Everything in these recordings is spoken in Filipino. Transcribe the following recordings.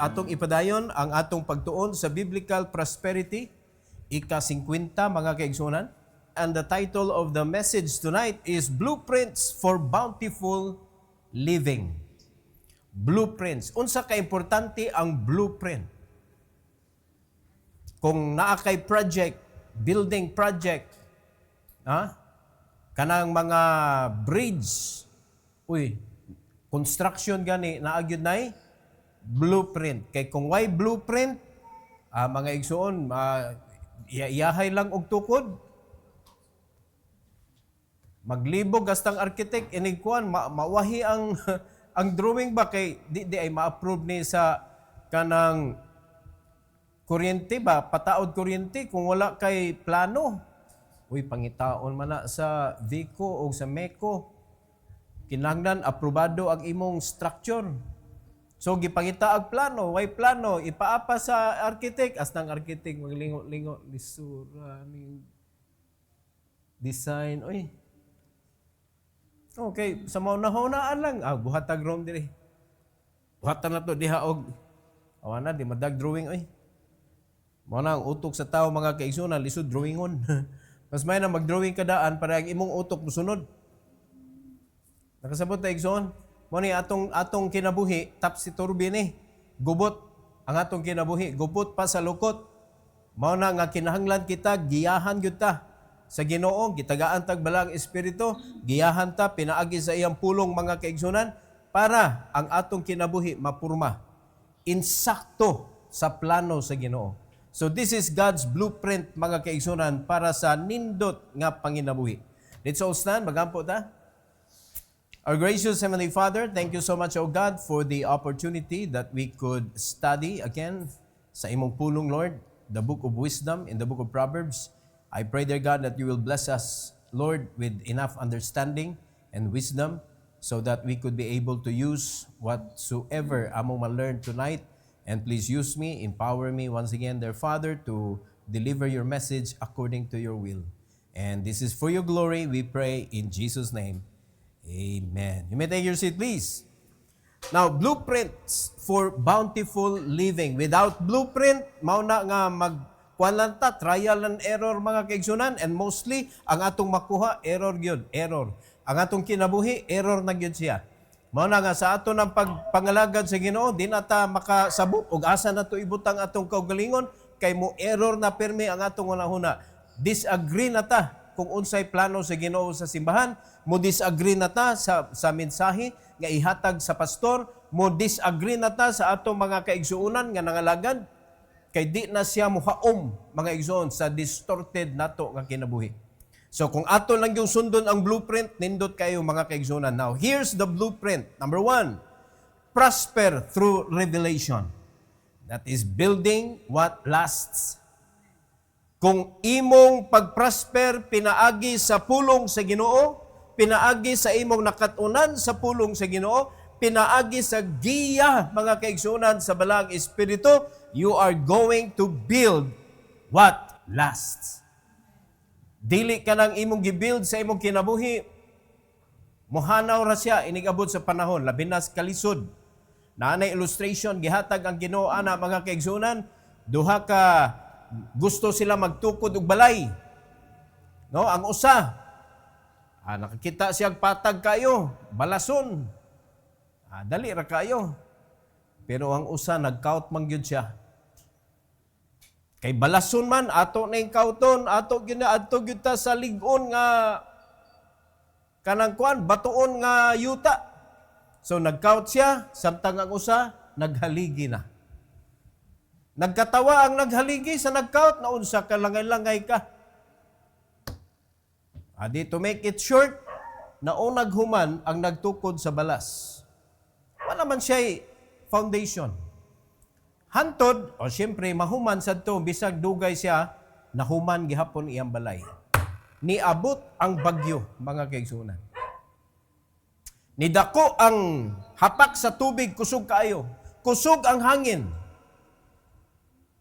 atong ipadayon ang atong pagtuon sa biblical prosperity, ika-50 mga kaigsunan. And the title of the message tonight is Blueprints for Bountiful Living. Blueprints. Unsa ka importante ang blueprint? Kung naa kay project, building project, kanang mga bridge, construction gani, naagyod na blueprint. Kay kung why blueprint, mga igsuon, iyahay lang og tukod. Maglibog gastang architect, inigkuan, mawahi ang ang drawing ba kay di ay ma-approve ni sa kanang kuryente ba, pataod kuryente kung wala kay plano. Pangitaon man na sa VICO o sa MECO. Kinahanglan aprobado ang imong structure. So gipangita ang plano, way plano, ipaapa sa architect, astang architect maglingo-lingo lisura ning design. Okay, sa mauna-hunaan lang, buhatag room diri. Buhatan na to diha og awana di madag drawing Mao na ang utok sa tao mga kaigsunan, lisod drawingon. Mas may na mag-drawing kadaan para ang imong utok musunod. Nakasabot ta igsoon. Mo ni atong kinabuhi tapsi turbine, gubot ang atong kinabuhi, gubot pa sa lukot. Mao na nga kinahanglan kita giyahan gyud ta sa Ginoo, gitagaan tag balang espiritu, giyahan ta pinaagi sa iyang pulong mga kaigsunan para ang atong kinabuhi mapurma insakto sa plano sa Ginoo. So this is God's blueprint mga kaigsunan para sa nindot nga panginabuhi. Let's all stand, magampo ta. Our gracious Heavenly Father, thank you so much, O God, for the opportunity that we could study again sa imong pulong, Lord, the book of wisdom in the book of Proverbs. I pray, dear God, that you will bless us, Lord, with enough understanding and wisdom so that we could be able to use whatsoever among ma-learn tonight. And please use me, empower me once again, dear Father, to deliver your message according to your will. And this is for your glory, we pray in Jesus' name. Amen. You may take your seat, please. Now, blueprints for bountiful living. Without blueprint, mauna nga magkuanlanta, trial and error mga kaigsunan, and mostly, ang atong makuha, error yun, error. Ang atong kinabuhi, error na yun siya. Mauna nga sa ato ng pagpangalagad sa Ginoo, di na ta makasabot, ug asa na to ibutang atong kaugalingon, kay mo error na permi ang atong unahuna. Disagree na ta kung unsay plano sa Ginoo sa simbahan, mo disagree na ta sa mensahe nga ihatag sa pastor, mo disagree na ta sa atong mga kaigsuonan nga nangalagad, kay di na siya muhaom mga igsoon sa distorted nato nga kinabuhi. So kung ato lang yung sundon ang blueprint, nindot kayo mga kaigsuonan. Now, here's the blueprint. Number 1, prosper through revelation. That is building what lasts. Kung imong pag-prosper pinaagi sa pulong sa Ginoo, pinaagi sa imong nakatunan sa pulong sa Ginoo, pinaagi sa giya mga kaigsuonan sa balang espiritu, you are going to build what lasts. Dili ka nang imong gibuild sa imong kinabuhi, mohanaw ra siya inigabot sa panahon, labi na kalisod. Naanay illustration, gihatag ang Ginoo ana mga kaigsuonan, duha ka gusto sila magtukod og balay. No, ang usa, nakakita siyang patag kayo, balason. Dali ra kayo. Pero ang usa nagkaut man gyud siya. Kay balason man ato na yung kauton, ato gyud ta sa ligon nga kanang kuan batuon nga yuta. So nagkaut siya, samtang ang usa naghaligi na. Nagkatawa ang naghaligi sa nagkaut, na unsa ka langay-langay ka. To make it short, naunag human ang nagtukod sa balas. Wala man siya foundation. Hantod, siyempre, mahuman sa to, bisag dugay siya, nahuman gihapon iyang balay. Niabot ang bagyo, mga kaigsunan. Nidako ang hapak sa tubig, kusog kaayo. Kusog ang hangin.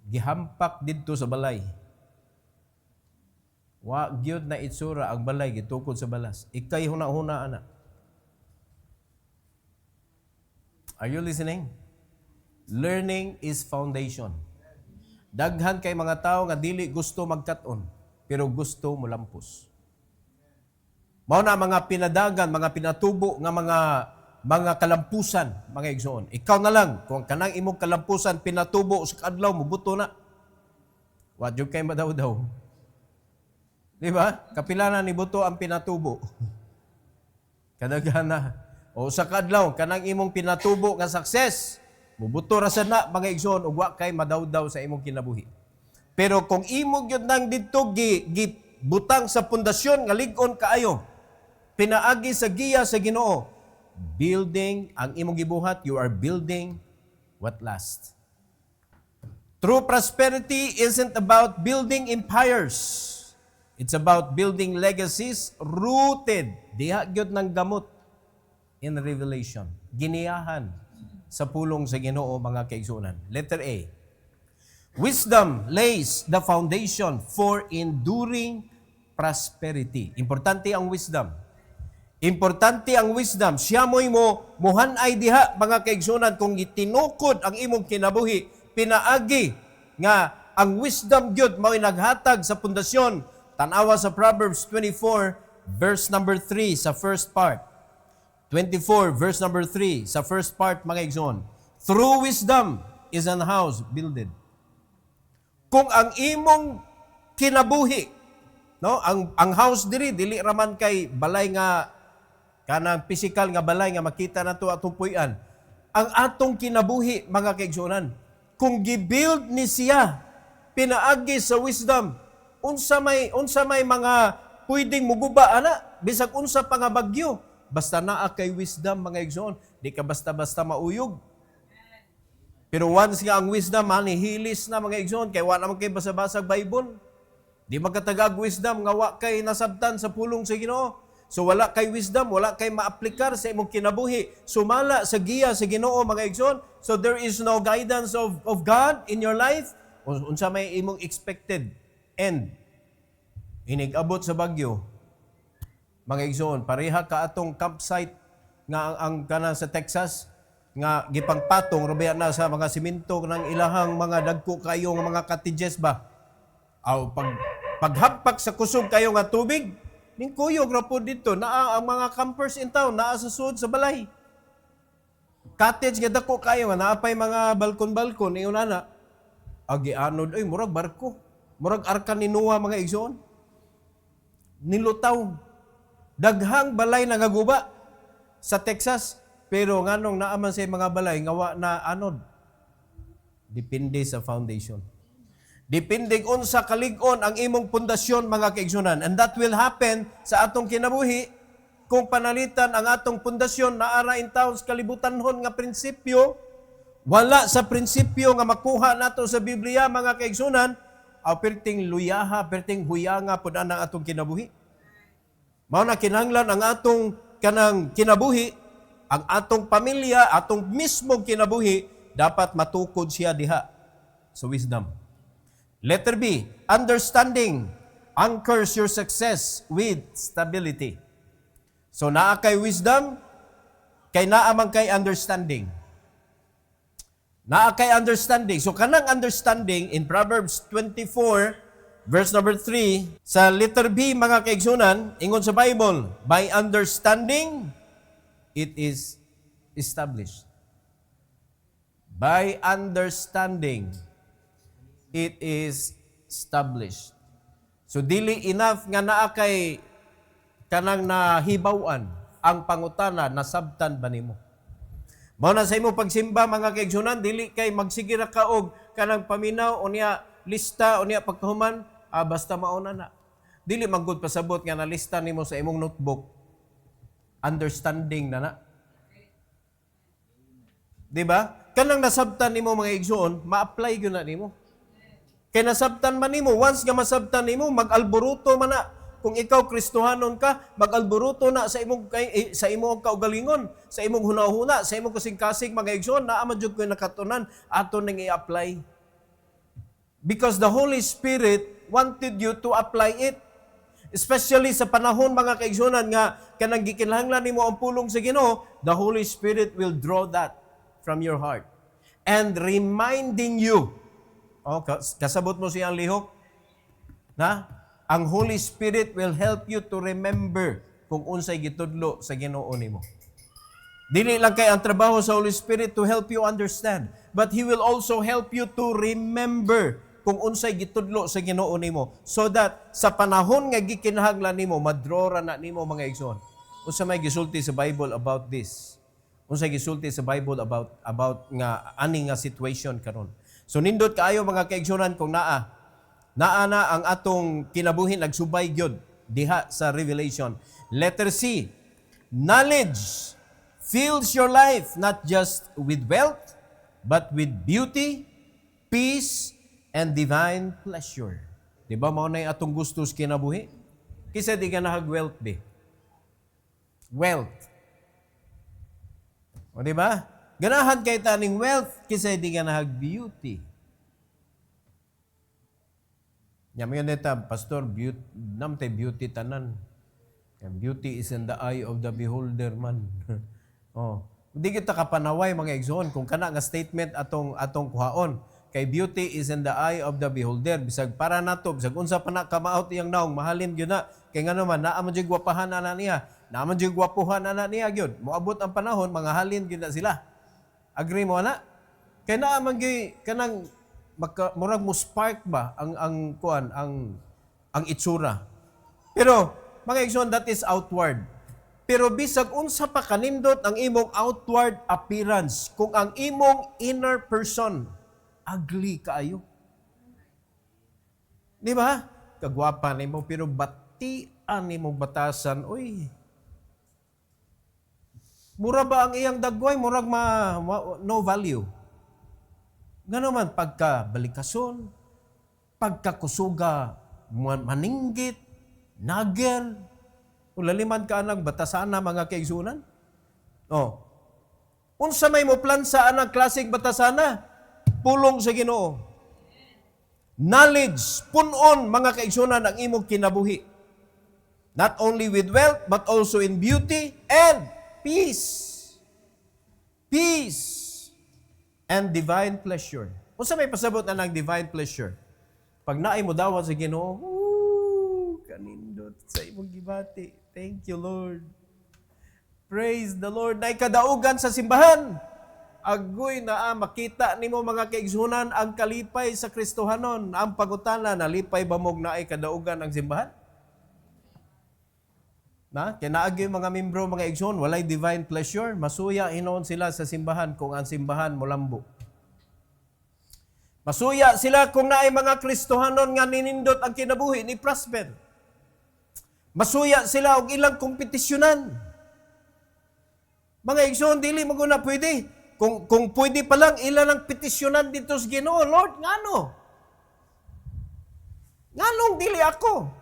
Gihampak didto sa balay. Wa gyud na itsura ang balay gitukod sa balas. Ikay huna-huna ana. Are you listening? Learning is foundation. Daghan kay mga tao nga dili gusto magkat-on, pero gusto molampos. Mao na mga pinadagan, mga pinatubo nga mga kalampusan, mga igsoon. Ikaw na lang, kung kanang imong kalampusan pinatubo sa kadlaw mubuto na. Wa jud kay madaw-daw. Di ba? Kapila na ni buto ang pinatubo. Kadaghan na. O sa kadlaw, kanang imong pinatubo nga success, mubuto ra sad na mga igsoon ug wa kay madaw-daw sa imong kinabuhi. Pero kung imong gyud nang didto butang sa pundasyon nga lig-on kaayo, pinaagi sa giya sa Ginoo, building ang imong gibuhat, you are building what lasts. True prosperity isn't about building empires. It's about building legacies rooted diha gyud ng gamot in revelation. Giniyahan sa pulong sa Ginoo mga kaigsunan. Letter A. Wisdom lays the foundation for enduring prosperity. Importante ang wisdom. Importante ang wisdom. Siya mo'y muhanay diha mga kaigsunan kung itinukod ang imong kinabuhi, pinaagi nga ang wisdom gyud mao'y naghatag sa pundasyon. Tanawa sa Proverbs 24 verse number 3 sa first part. 24 verse number 3 sa first part mga igsoon. Through wisdom is an house builded. Kung ang imong kinabuhi, no, ang house dili raman kay balay nga kanang physical nga balay nga makita nato atong puy-an. Ang atong kinabuhi mga kaigsuonan, kung gibuild ni siya pinaagi sa wisdom, unsa may mga pwedeng muguba ana bisag unsa pa nga bagyo, basta naa kay wisdom mga igsoon, di ka basta-basta mauyog. Pero once nga ang wisdom manihilis na mga igsoon, kay wa naman kay basa-basag Bible, di magkatagag wisdom nga wa kay nasabtan sa pulong sa Ginoo. So wala kay wisdom, wala kay maaplikar sa imong kinabuhi, sumala sa giya sa Ginoo mga igsoon. So there is no guidance of God in your life. Unsa may imong expected end. Inig-abot sa bagyo, mga igsoon, pareha ka atong campsite nga ang kana sa Texas nga gipangpatong rubiya na sa mga simento ng ilahang mga dagko kayo nga mga cottages ba. Aw paghapak sa kusog kayo nga tubig, ning kuyog ra po dito naa ang mga campers in town naa sa sud sa balay. Cottage nga dako kayo nga naapay mga balkon-balkon iyon ana. Agi anod ay murag barko. Murag arka ni Noah mga igsoon. Nilutaw. Daghang balay na gaguba sa Texas. Pero nganong naaman sa mga balay, ngawa na anod. Depende sa foundation. Depende unsa kalig-on ang imong pundasyon mga kaigsunan. And that will happen sa atong kinabuhi kung panalitan ang atong pundasyon na ara in taon sa kalibutanhon nga prinsipyo. Wala sa prinsipyo nga makuha nato sa Biblia mga kaigsunan, perting luyaha, perting huyanga pud ang atong kinabuhi. Mao na kinahanglan ang atong kanang kinabuhi, ang atong pamilya, atong mismong kinabuhi, dapat matukod siya diha sa wisdom. Letter B, understanding anchors your success with stability. So naa kay wisdom, kay naa man kay understanding. Naa kay understanding. So kanang understanding in Proverbs 24 verse number 3, sa letter B mga kaigsunan, ingon sa Bible, by understanding it is established. By understanding it is established. So dili enough nga naa kay kanang nahibaw-an ang pangutana nasabtan ba nimo. Mao na sa imo pagsimba mga kaigsunan, dili kay magsigira ka og kanang paminaw unya lista unya pagkahuman basta mauna na. Dili magud pasabot nga nalista nimo sa imong notebook. Understanding na. Di ba? Kanang nasabtan nimo mga igsoon, ma-apply gyud na nimo. Kay nasabtan man nimo, once nga masabtan nimo, mag-alboruto man na. Kung ikaw Kristohanon ka, mag-alboruto na sa imong kaugalingon, sa imong hunahuna, sa imong kasing-kasing mga igsoon, naa man jud koy nakatunan ato ning i-apply. Because the Holy Spirit wanted you to apply it. Especially sa panahon mga kaigsunan nga kanang gikinahanglan nimo ang pulong sa Ginoo, the Holy Spirit will draw that from your heart. and reminding you. Oh, kasabot mo siyang lihok? Na? Ang Holy Spirit will help you to remember kung unsay gitudlo sa Ginoo nimo. Dili lang kay ang trabaho sa Holy Spirit to help you understand, but He will also help you to remember kung unsay gitudlo sa Ginoo nimo, so that sa panahon nga gikinahanglan nimo madrora na nimo mga igsoon. Unsa may gisulti sa Bible about this? Unsa gisulti sa Bible about nga ani nga situation karon? So nindot kaayo mga kaigsunan kung naa na ang atong kinabuhi nagsubay gyud diha sa Revelation. Letter C, knowledge fills your life not just with wealth, but with beauty, peace, and divine pleasure. Di ba mao na yung atong gusto sa kinabuhi? Kisa di ka nahag-wealth di. Wealth. O di ba? Ganahan kay taning wealth, kisa di ka nahag-beauty. Yamayon neta, Pastor, namtay beauty tanan. Beauty is in the eye of the beholder man. Oh, hindi kita kapanaway mga igsoon kung kana nga statement atong kuhaon. Kay beauty is in the eye of the beholder. Bisag para nato, bisag unsa pa na kamaot iyang naong, mahalin gyud na. Kay nga naman, naaman gyud gwapahan na niya. Naaman gyud gwapuhan na niya gyud. Moabot ang panahon, mga halin gyud na sila. Agree mo na? Kay naaman gyud kanang murag mo spark ba ang itsura. Pero mga igsoon, that is outward. Pero bisag unsa pa kanindot ang imong outward appearance, kung ang imong inner person ugly kaayo. Di ba? Kagwapa nimo pero batian nimo batasan, oy. Mura ba ang iyang dagway? Murag no value. Nga naman pagkabalikason, pagkakusuga, maninggit, nagel, ulaliman ka anang batasana mga kaigsunan. Oh. Unsa may mo plansa anang klaseng batasana? Pulong sa Ginoo. Knowledge, punon mga kaigsunan ang imong kinabuhi. Not only with wealth, but also in beauty and peace. Peace and divine pleasure. Unsa may pasabot na ng divine pleasure? Pag naay mo dawat sa Ginoo, kanindot sa imong gibati. Thank you, Lord. Praise the Lord. Nay kadaugan sa simbahan. Agoy na makita nimo mga kaigsunan ang kalipay sa Kristohanon. Ang pangutana, nalipay ba mong naay kadaugan ang simbahan? Na, kinaagi mga membro, mga igsoon, walay divine pleasure, masuya hinoon sila sa simbahan kung ang simbahan molambo. Masuya sila kung naay mga Kristohanon nga ninindot ang kinabuhi ni prosper. Masuya sila og ilang kompetisyonan. Mga igsoon, dili mo na pwede. Kung pwede pa lang, ilan ang petisyonan dito sa Ginoo, Lord, ngano? Nganong dili ako?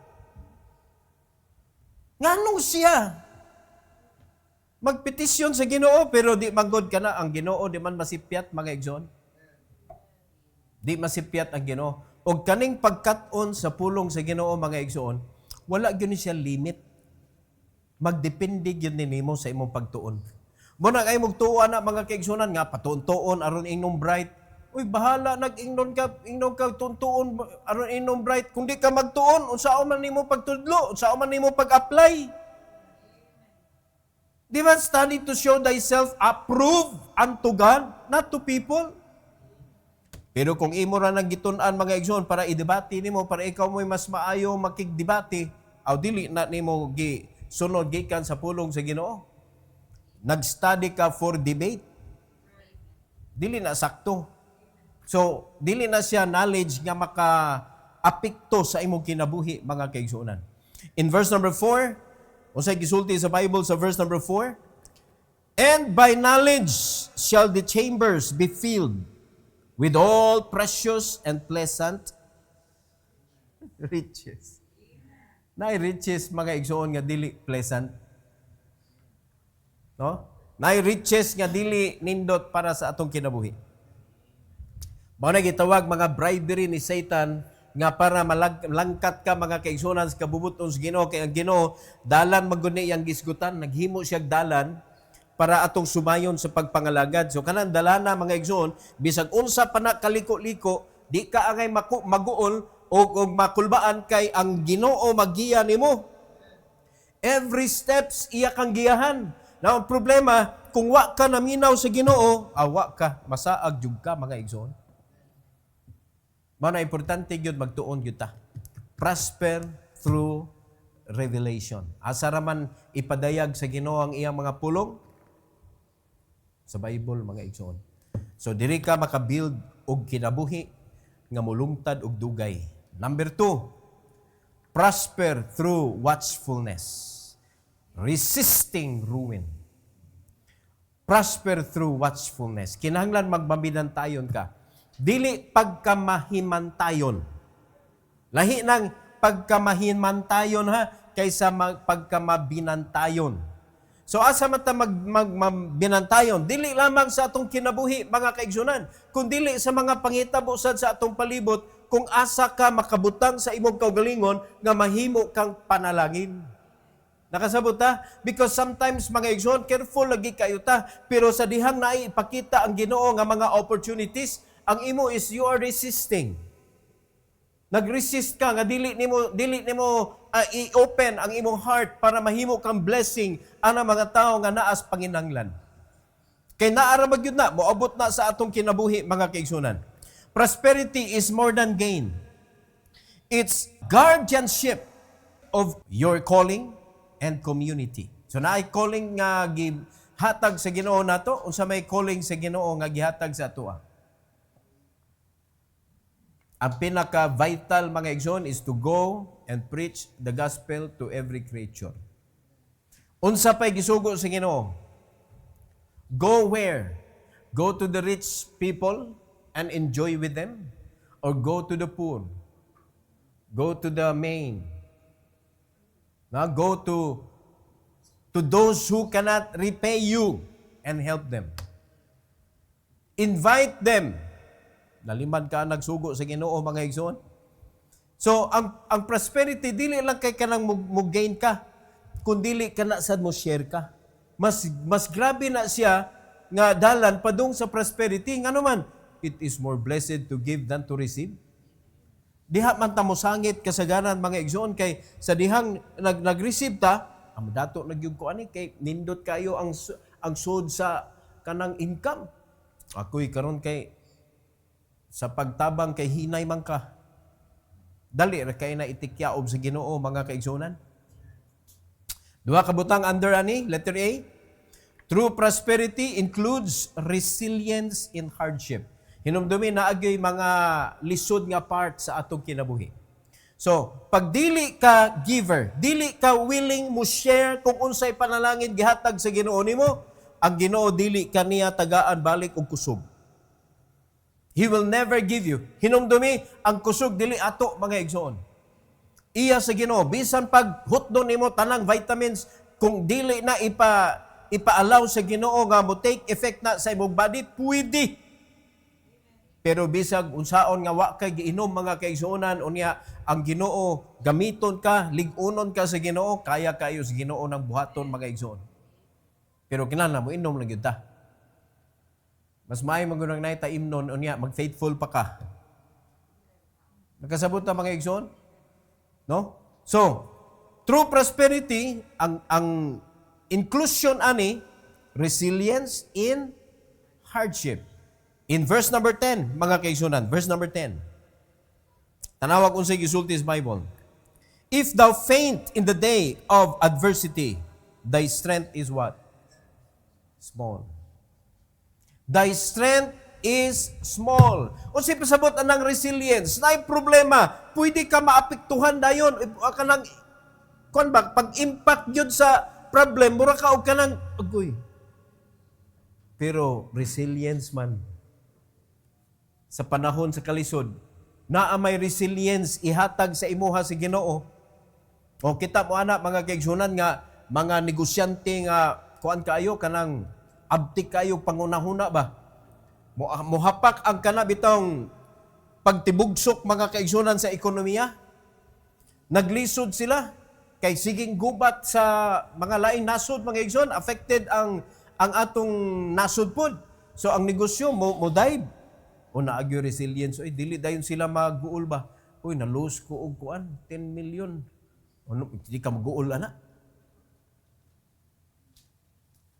Nganong siya? Magpetisyon sa Ginoo, pero di manggod ka na. Ang Ginoo, di man masipyat, mga igsoon. Di masipyat ang Ginoo. O kaning pagkat-on sa pulong sa Ginoo, mga igsoon, wala gyud siya limit. Magdepende gyud nimo sa imong pagtuon. Muna kay magtuon na mga kaigsunan nga patuon-tuon aron ingnon bright. Uy bahala nag-ingnon ka tuntuon aron ingnon bright. Kung di ka magtuon unsaon man nimo pagtudlo, unsaon man nimo pag-apply. Di ba study to show thyself approved unto God, not to people. Pero kung imo ra nang gitun-an mga igsoon para idebate nimo, para ikaw mo'y mas maayo makigdebate, aw dili na nimo gi sunod gikan sa pulong sa Ginoo. Nag-study ka for debate. Dili na sakto. So, dili na siya knowledge nga maka-apekto sa imong kinabuhi mga kaigsuonan. In verse number 4, unsay gisulti sa Bible sa verse number 4, and by knowledge shall the chambers be filled with all precious and pleasant riches. Naay riches mga igsoon nga dili pleasant. No? Naay riches nga dili nindot para sa atong kinabuhi. Mao na gitawag mga bribery ni Satan nga para malangkat ka mga kaigsunan sa kabubuton sa Ginoo, kay ang Ginoo dalan maguni yang gisgutan, naghimo siya dalan para atong sumayon sa pagpangalagad. So kanang dalana mga igsoon, bisag unsa pa na kaliko-liko, di ka angay maguol o makulbaan kay ang Ginoo maggiya nimo. Every steps iya kang giyahan. Now, ang problema, kung wa ka naminaw sa Ginoo, wa ka, masaag jud ka mga igsoon. Mao na importante gyud magtuon gyud ta. Prosper through revelation. Asa ra man ipadayag sa Ginoo ang iyang mga pulong sa Bible mga igsoon. So diri ka makabuild og kinabuhi nga mulungtad og dugay. Number 2, prosper through watchfulness. Resisting ruin. Prosper through watchfulness. Kinahanglan magmabinantayon ka. Dili pagkamahimantayon. Lahi ng pagkamahimantayon ha, kaysa pagkamabinantayon. So asa mata magbinantayon? Dili lamang sa atong kinabuhi, mga kaigsunan, kundi sa mga pangitabo sad sa atong palibot, kung asa ka makabutang sa imong kaugalingon nga mahimo kang panalangin. Nakasabot ta? Because sometimes, mga igsoon, careful lagi kayo ta. Pero sa dihang na ipakita ang Ginoo nga mga opportunities, ang imo is you are resisting. Nag-resist ka nga dili nimo i-open ang imong heart para mahimo kang blessing ana mga tao nga naas panginahanglan. Kay naara magyud na moabot na sa atong kinabuhi mga kaigsunan. Prosperity is more than gain. It's guardianship of your calling and community. So naay calling nga gihatag sa Ginoo nato, unsa may calling sa Ginoo nga gihatag sa atoa. Ang pinaka-vital mga igsoon is to go and preach the gospel to every creature. Unsa pay gisugo sa Ginoo? Go where? Go to the rich people and enjoy with them? Or go to the poor? Go to the main? Now, go to those who cannot repay you and help them. Invite them. Naliman ka nagsugo sa Ginoo mga igsoon. So, ang prosperity, dili lang kay kanang mo-gain ka, kundili ka na sad mo share ka. Mas grabe na siya nga dalan padung sa prosperity. Nga naman, it is more blessed to give than to receive. Diha man ta mo sangit kasagaran mga igsoon kay sa dihang nag-receive ta, dato nagyug ko ani kay nindot kayo ang sud sa kanang income. Ako'y karon kay sa pagtabang kay hinay man ka. Dali ra kay na itikyaob sa Ginoo mga kaigsunan. Duha ka butang under ani, letter A. True prosperity includes resilience in hardship. Hinumdumi na agay mga lisod nga part sa atong kinabuhi. So, pag dili ka giver, dili ka willing mo share kung unsay panalangin gihatag sa Ginoo nimo, ang Ginoo dili kaniya tagaan balik og kusog. He will never give you. Hinumdumi ang kusog dili ato mga igsoon. Iya sa Ginoo bisan pag hutdon nimo tanang vitamins kung dili na ipa-allow sa Ginoo nga mo take effect na sa imong body, pwede. Pero bisag unsaon nga wa kay giinom mga kaigsuonan unya ang Ginoo gamiton ka, lig-unon ka sa Ginoo, kaya kayo sa Ginoo ng buhaton mga igsoon. Pero kinahanglan mo inom lang gyud ta. Mas maayo magunang nay ta imnon unya mag-faithful pa ka. Nakasabot ta mga igsoon? No? So, true prosperity ang inclusion ani resilience in hardship. In verse number 10, mga kaigsunan, verse number 10. Tanawag unsay gisulti sa Bible. If thou faint in the day of adversity, thy strength is what? Small. Thy strength is small. Unsay pasabot anang resilience? Naay problema, pwede ka maapektuhan dayon kanang kon ba pag-impact gyud sa problem, mura ka og kanang agoy. Pero resilience man sa panahon sa kalisod, naa may resilience ihatag sa imuha sa Ginoo. O kita mo ana mga kaigsunan nga mga negosyante nga kuan kaayo kanang abtik kayo pangunahuna ba? Mohapak ang kana bitong pagtibugsok mga kaigsunan sa ekonomiya. Naglisod sila kay siging gubat sa mga laing nasod mga igsoon, affected ang ang atong nasod pod. So ang negosyo mo dive. O naagyo resilience, oy dili dayon sila mag-guol ba? Oy na-lose ko og kuan 10 million. Ano, di ka mag-guol ana?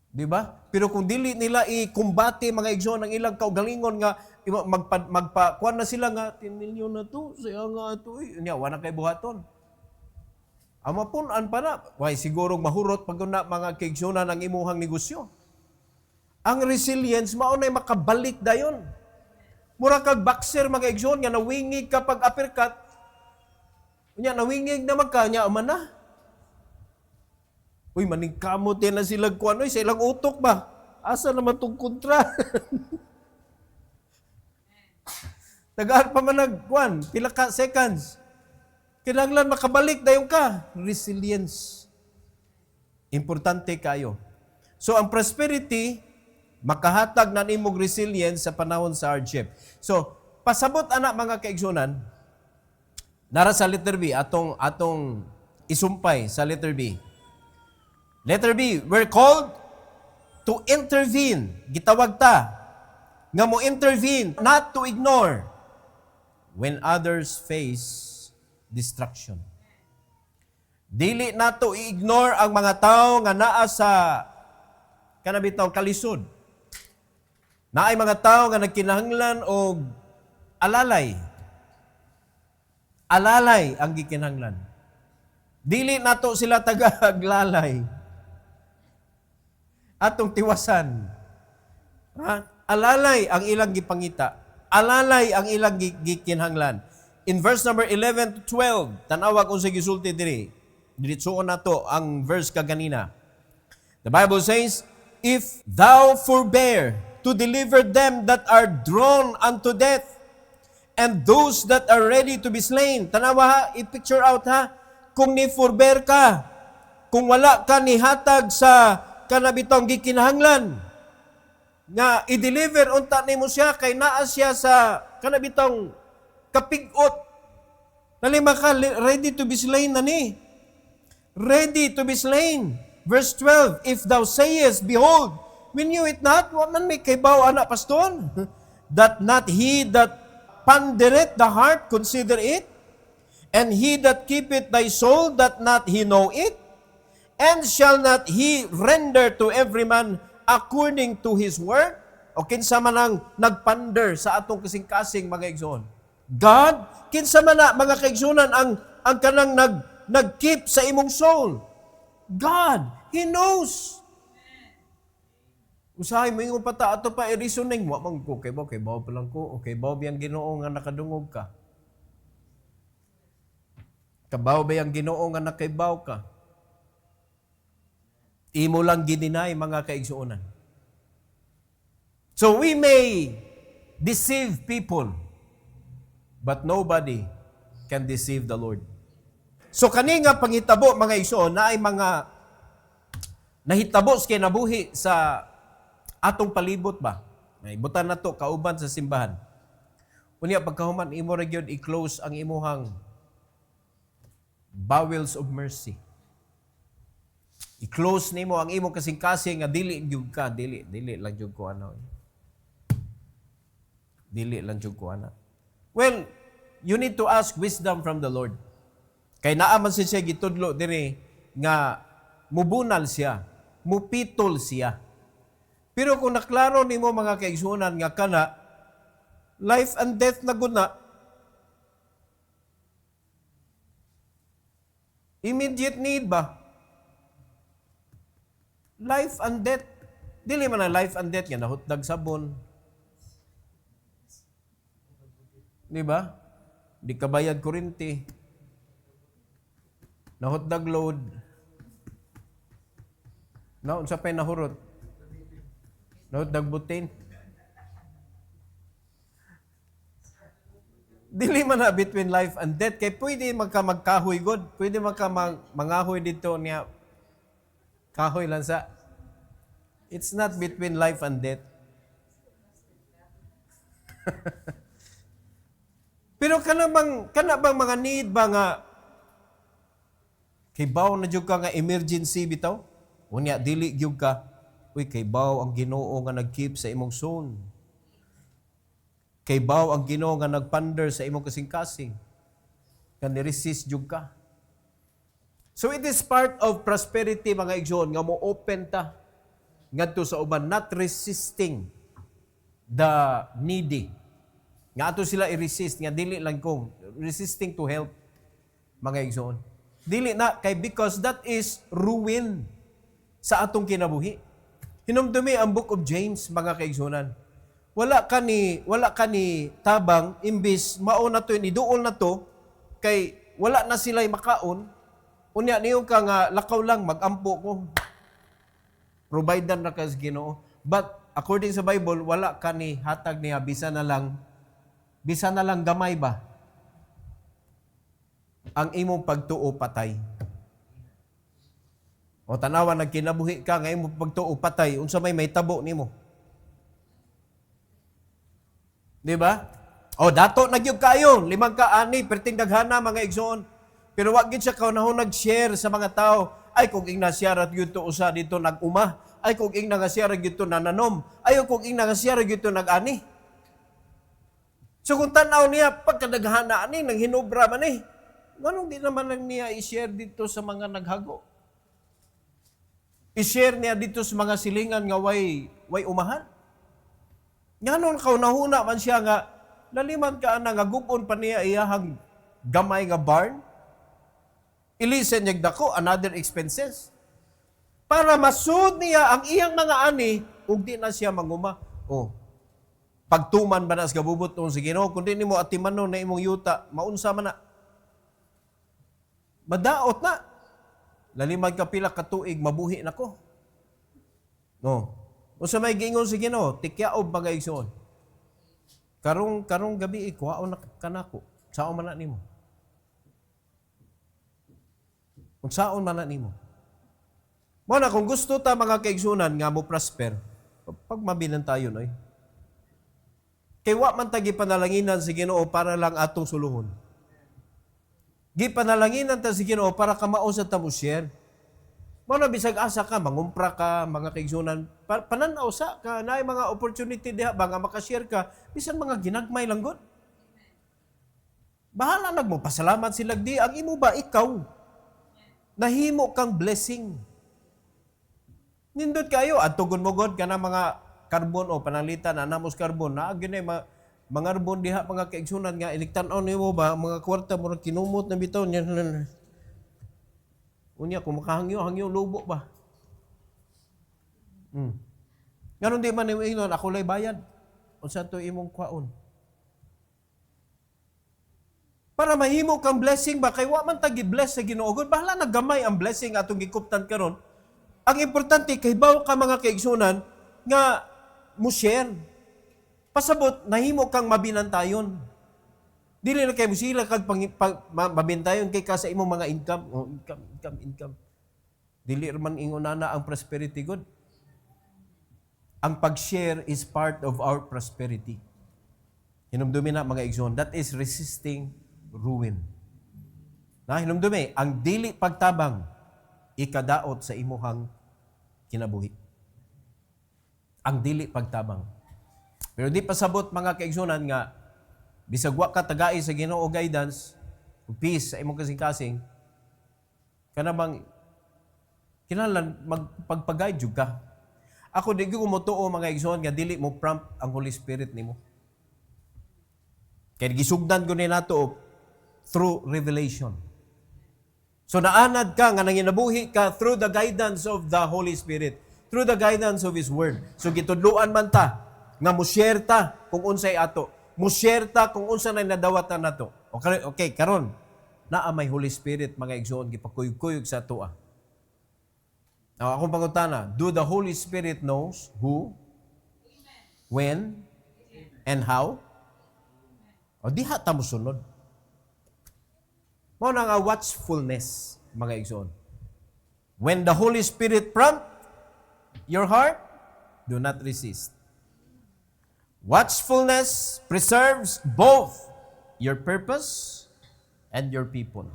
Di ba? Pero kung dili nila i-kumbate mga igsoon ang ilang kaugalingon nga kuan na sila nga 10 million na to, saya nga to nya wala kay buhaton. Amapun-an pa na, why siguro mahurot pag na mga kaigsunan ang imuhang negosyo. Ang resilience mao nay makabalik dayon. Mura kag boxer mga igsoon nga nawingig kapag uppercut. Nya nawingig na magkanya man na. Uy maningkamot na sila kuan oy sa ilang utok ba? Asa naman tong kontra? Tagaan pa man nagkuan, pila ka seconds. Kinahanglan makabalik dayon ka. Resilience. Importante kayo. So ang prosperity makahatag na nimog resilience sa panahon sa hardship. So, pasabot ana mga kaigsunan, nara sa letter B, atong isumpay sa letter B. Letter B, we're called to intervene. Gitawag ta, nga mo intervene, not to ignore when others face destruction. Dili nato i-ignore ang mga tao nga naa sa kanabitaw kalisod. Naay mga tao nga nagkinahanglan og alalay. Alalay ang gikinahanglan. Dili nato sila tagaglalay. Atong tiwasan. Alalay ang ilang gipangita. Alalay ang ilang gikinahanglan. In verse number 11 to 12, tanawa kung sa gisulti diri. Diritsuon nato ang verse kaganina. The Bible says, if thou forbear to deliver them that are drawn unto death, and those that are ready to be slain. Tanawa ha, i-picture out ha. Kung ni-forbear ka, kung wala ka nihatag sa kanabitong gikinahanglan, nga i-deliver unta nimo siya, kay naa siya sa kanabitong kapigot. Nalima ka, ready to be slain na ni. Ready to be slain. Verse 12, if thou sayest, behold, we knew it not, what man may kaybaw anak paston, that not he that pondereth the heart consider it, and he that keepeth thy soul that not he know it, and shall not he render to every man according to his work? O kinsa man ang nagpander sa atong kasing-kasing mga igsoon? God, kinsa man na mga kaigsunan ang kanang nag-keep sa imong soul? God, He knows. Usahay mo yung pata ato pa i-reasoning mo mang ko kay baw pa lang ko okay baw biyang Ginoo nga nakadungog ka. Kabaw ba yang Ginoo nga nakaibaw ka? Imo lang gininay mga kaigsuonan. So we may deceive people, but nobody can deceive the Lord. So kani nga pangitabo mga igsoon na ay mga nahitabo sa kinabuhi sa atong palibot ba? May butan na to kauban sa simbahan. Unya pagkahuman imo ra gyud i-close ang imuhang bowels of mercy. I-close nimo ang imong kasing-kasing nga dili gyud ka, dili lang gyud ko ana. Dili lang gyud ko ana. Well, you need to ask wisdom from the Lord. Kay naa man siya gitudlo diri nga mubunal siya, mupitol siya. Pero kung naklaro nimo mga kaigsuonan nga kana life and death na guna, immediate need ba? Life and death. Dili man na life and death nga nahutdag sabon. Di ba? Di ka bayad kuryente. Nahutdag load. No, unsa pay nahurot? Nahutdag butin. Dili man na between life and death. Kay pwede magkahoy god. Pwede mangahoy dito niya. Kahoy lang sa. It's not between life and death. Pero kana bang mga need ba nga kibaw na jud ka nga emergency bitaw? Unya dili gyud ka. Uy, kay baw ang Ginoo nga nag-keep sa imong soul. Kay baw ang Ginoo nga nagpander sa imong kasing-kasing. Nga ni-resist jud ka. So it is part of prosperity, mga igsoon, nga mo open ta ngadto sa uban, not resisting the needy. Nga ato sila i-resist, nga dili lang kong resisting to help, mga igsoon. Dili na, kay because that is ruin sa atong kinabuhi. Hinumdumi ang Book of James, mga kaigsunan. Wala ka ni tabang, imbis mauna to, iduol na to, kay wala na sila'y makaon, unya niyo ka nga lakaw lang, mag-ampo ko. Provider na ka sa Ginoo. But according sa Bible, wala ka ni hatag niya, bisa na lang gamay ba? Ang imong pagtuo patay. O tanawa, nagkinabuhi ka, nga imong pagtuo patay, unsa may tabo nimo. Di ba? O dato nagyug kayo, 5 ka ani, perting daghana mga igsoon. Pero wag gid siya kaunahon nag-share sa mga tao. Ay kung ing nasyara gyud to usa dito nag-uma. Ay kung ing nasyara gyud to nananom. Ay kung ing nasyara gyud to nag-ani. So kung tanaw niya pagkadaghana ani nang hinubra man eh. Nganong di naman lang niya i-share dito sa mga naghago? I-share niya dito sa mga silingan nga way umahan. Nganon kaunahuna man siya nga laliman ka na nga gubon pa niya iyahang gamay nga barn. Ilisen niya dako another expenses. Para masud niya ang iyang mga ani ug di na siya manguma. Oh. Pagtuman ba na sa gabubot ng sige no, kundi nimo atimanon na imong yuta, maunsa man na. Madaot na. Lalimag ka pila ka tuig mabuhi nako. No. Unsa may giingon sige no, tikyaob bagay igsoon. Karong gabi ikwaon na kanako. Sao man na nimo? Unsaon man na nimo? Mo na kung gusto ta mga kaigsunan nga mo prosper, pagmabilan tayo noy. Kay wa man ta gipanalanginan sa Ginoo para lang atong suluhon. Gipanalanginan ta sa Ginoo para kamao sa ta mo share. Mo na bisag asa ka mangumpra ka mga kaigsunan, pananaw sa ka naay mga opportunity diha ba nga maka-share ka bisan mga ginagmay lang gud. Bahala nagmo pasalamat sila di ang imo ba ikaw nahimo kang blessing. Nindot kayo, at tugon mo God ka na mga karbon o panalitan, anamos karbon, na ginay mga karbon diha, mga kaigsunan nga, iliktan-on mo ba, mga kwarta mo kinumot na bitaw niya. Unya, kung makahangyo lubo ba? Ganon di man yung ingnon, ako lay bayad. O sa to imong kwaon. Para mahimo kang blessing ba, kay wa man tagi bless sa Ginoo. Bahala naggamay ang blessing atong gikuptan karon. Ang importante kay bawo ka mga kaigsunan nga mo share. Pasabot nahimo kang mabinantayon. Dili na kay musila kag mabintayon kay ka sa imong mga income. Oh, income. Dili man ingonana ang prosperity God. Ang pag-share is part of our prosperity. Hinumdumi na mga igsoon, that is resisting ruin. Na hinumdumi, ang dili pagtabang ikadaot sa imuhang kinabuhi. Ang dili pagtabang. Pero di pasabot mga kaigsunan nga bisag wa ka tagai sa Ginoo guidance, peace sa imong kasing-kasing, kanabang kinahanglan magpagpag-guide jud ka. Ako di ko mutuo mga igsoon nga dili mo prompt ang Holy Spirit nimo. Kaya gisugdan ko ni nato through revelation. So naanad ka nga nanginabuhi ka through the guidance of the Holy Spirit, through the guidance of His Word. So gitudloan man ta nga mo share ta kung unsay ato. Mo share ta kung unsa na nadawatan nato. Okay, karon naa may Holy Spirit mga igsoon gipakuyog-kuyog sa atoa. Now, akong pangutana, do the Holy Spirit knows who, when, and how? O diha ta mo sunod. Mao na nga watchfulness, mga igsoon. When the Holy Spirit prompt your heart, do not resist. Watchfulness preserves both your purpose and your people.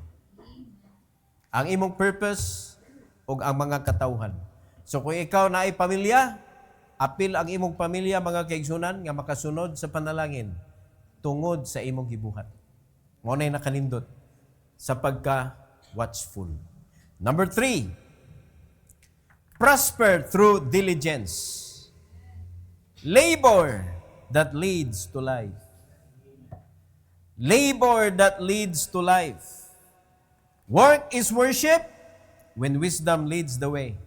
Ang imong purpose ug ang mga katawhan. So kung ikaw na ay pamilya, apil ang imong pamilya mga kaigsunan nga makasunod sa panalangin tungod sa imong gibuhat. Mao nay nakanindot sa pagka-watchful. Number 3, prosper through diligence. Labor that leads to life. Labor that leads to life. Work is worship when wisdom leads the way.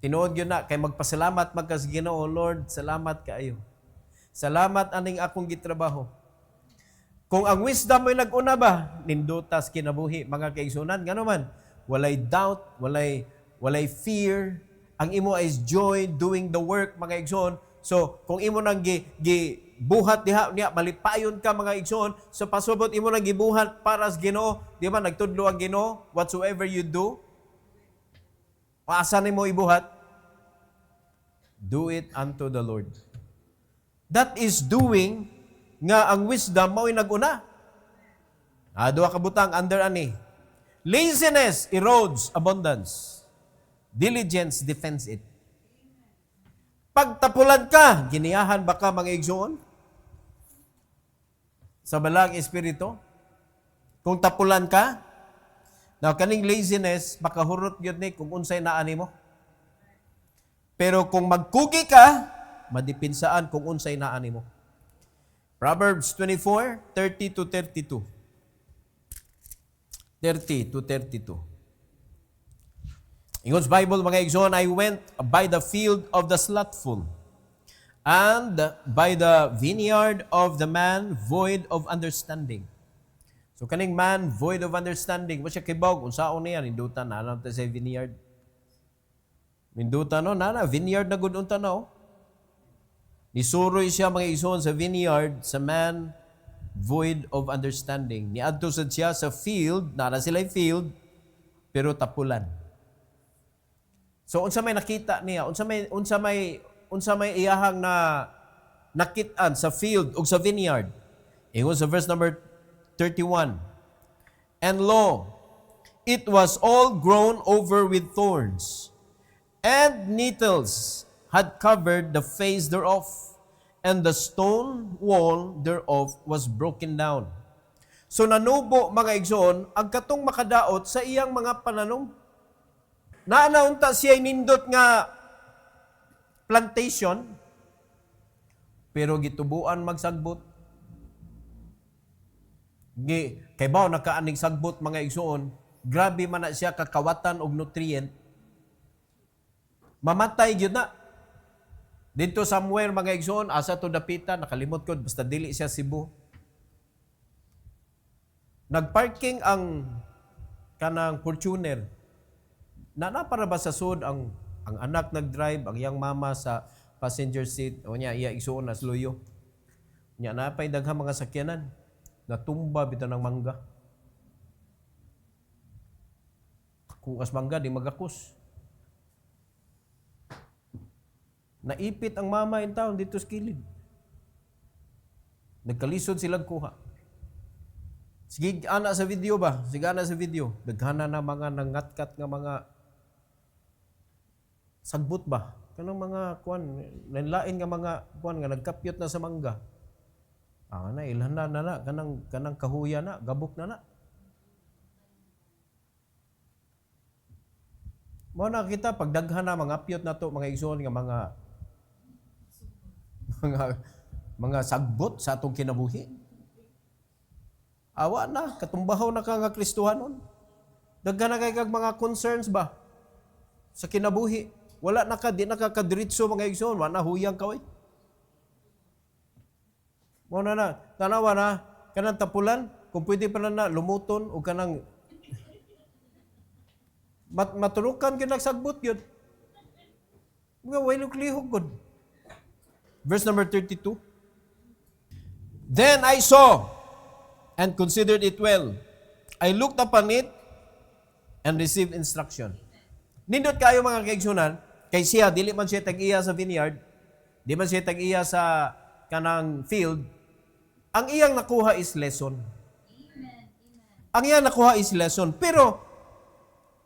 Tinuod yun na, kay magpasalamat magkas Ginoo, Lord, salamat kaayo. Salamat aning akong gitrabaho. Kung ang wisdom ay nag-una ba, nindutas kinabuhi, mga kaigsunan, gano man, walay doubt, walay fear, ang imo is joy doing the work, mga igsoon. So, kung imo nang gibuhat diha niya, malipayon ka, mga igsoon, so pasubot imo nang gibuhat para sa Ginoo, di ba, nagtudlo ang Ginoo, whatsoever you do, asa nimo ibuhat? Do it unto the Lord. That is doing nga ang wisdom mao'y nag-una. Duha ka butang under ani. Laziness erodes abundance. Diligence defends it. Pagtapulan ka, giniyahan ba ka mga igsoon? Sa balang espiritu? Kung tapulan ka, now, kaning laziness, makahurot yun ni kung unsay naani mo. Pero kung magkugi ka, madipinsaan kung unsay naani mo. Proverbs 24, 30 to 32. 30 to 32. Ingon's Bible, mga igsoon, I went by the field of the slothful, and by the vineyard of the man void of understanding. So kaning man void of understanding, wa siya kibawg unsaon niya nindutan na lang ta sa vineyard. Nindutan no nana vineyard na gud unta no. Nisuroy siya mga igsoon sa vineyard sa man void of understanding. Niadto sad siya sa field, nara sila field pero tapulan. So unsa may nakita niya, unsa may iyahang na nakit-an sa field ug sa vineyard. Ingon sa verse number 31. And lo, it was all grown over with thorns, and nettles had covered the face thereof, and the stone wall thereof was broken down. So nanubo mga igsoon, ang katong makadaot sa iyang mga pananom. Naanaunta siya nindot nga plantation, pero gitubuan magsagbot. Kay baw nakaaning sagbot mga igsoon, grabe man na siya kakawatan og nutrient, mamatay gyud na. Dito somewhere mga igsoon, asa to dapitan, nakalimot ko, basta dili siya Cebu. Nagparking ang kanang Fortuner. Para ba sa sud ang anak nagdrive, ang iyang mama sa passenger seat, o niya iya igsoon as luyo. Nya napay daghang mga sakyanan. Natumba bitaw ng mangga. Kukas mangga, di magakos. Naipit ang mama in town dito sa kilid. Nagkalisod silang kuha. Sige, ana sa video ba? Sige, ana sa video. Daghana na mga nangatkat nga mga sagbot ba? Kanang mga kuan, nanlain nga mga kuan nga nagkapyot na sa mangga. Na ilhan na kanang kahuya na, gabok na. Mo na kita pagdaghan na mga pyot na to mga igsoon nga mga sagbot sa atong kinabuhi. Awa na, katumbahaw na ka nga Kristohanon. Daghan na kay kag mga concerns ba sa kinabuhi. Wala na ka, di na ka kadiritso mga igsoon, wala na huyang kaway. Muna na, tanawa na, kanang tapulan, kung pwede pa na lumuton o kanang maturukan ka nagsagbot yun. Mga wailog lihog good. Verse number 32. Then I saw and considered it well. I looked upon it and received instruction. Nindot kayo mga kaigsunan, kay siya, dili man siya tag-iya sa vineyard, di man siya tag-iya sa kanang field, ang iyang nakuha is lesson. Ang iyang nakuha is lesson. Pero,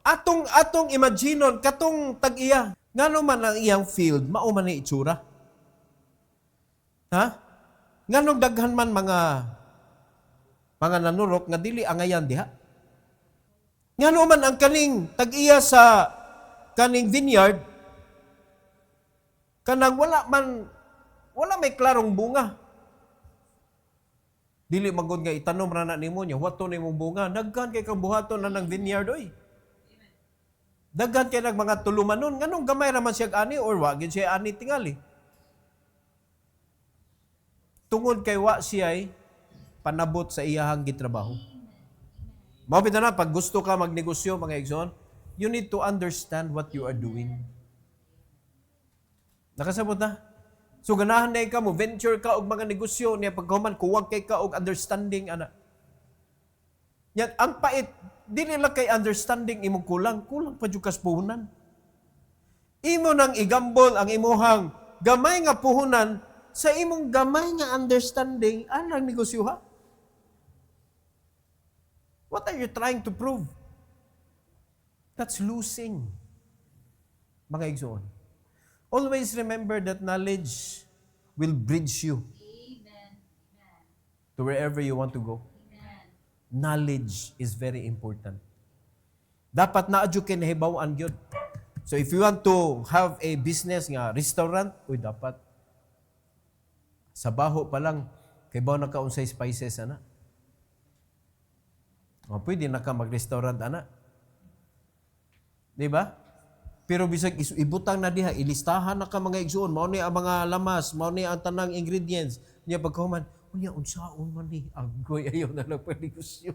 Atong imaginon katong tag-iya. Ngano man ang iyang field, mao man ni itsura. Ha? Nganong daghan man mga nanurok nga dili angayan diha. Ngano man ang kaning tag-iya sa kaning vineyard kanang wala may klarong bunga. Dili magod nga itanom ra na nimo nya, wato nimong bunga. Daghan kay kang buhaton na ng vineyard oy. Daghan kay nag mga tulumanon, nganong gamay ra man siya ani or wa gid siya ani tingali. Tungod kay wa siya panabot sa iyahang gitrabaho. Mao bitaw na pag gusto ka magnegosyo mga igsoon, you need to understand what you are doing. Nakasabot na? So ganahan na ka mo, venture ka og mga negosyo, niya pagkahuman, kuwag kay ka og understanding, ana. Yan, ang pait, di nila kay understanding imong kulang pa dyan kas puhunan. Imo nang igambol ang imuhang gamay nga puhunan sa imong gamay nga understanding, anang negosyo ha? What are you trying to prove? That's losing. Mga igsoon. Always remember that knowledge will bridge you to wherever you want to go. Knowledge is very important. Dapat naadyo kay nahibaw-an gyud. So if you want to have a business nga restaurant, dapat sa baho pa lang kay bawo na ka unsay spices ana. O pwede na ka mag-restaurant ana. Di ba? Pero bisag ibutang na diha, ilistahan na ka mga igsoon, mao ni ang mga lamas, mao ni ang tanang ingredients. Niya pagkahuman, unya unsaon man ni agoy ayo na lang pagnegosyo.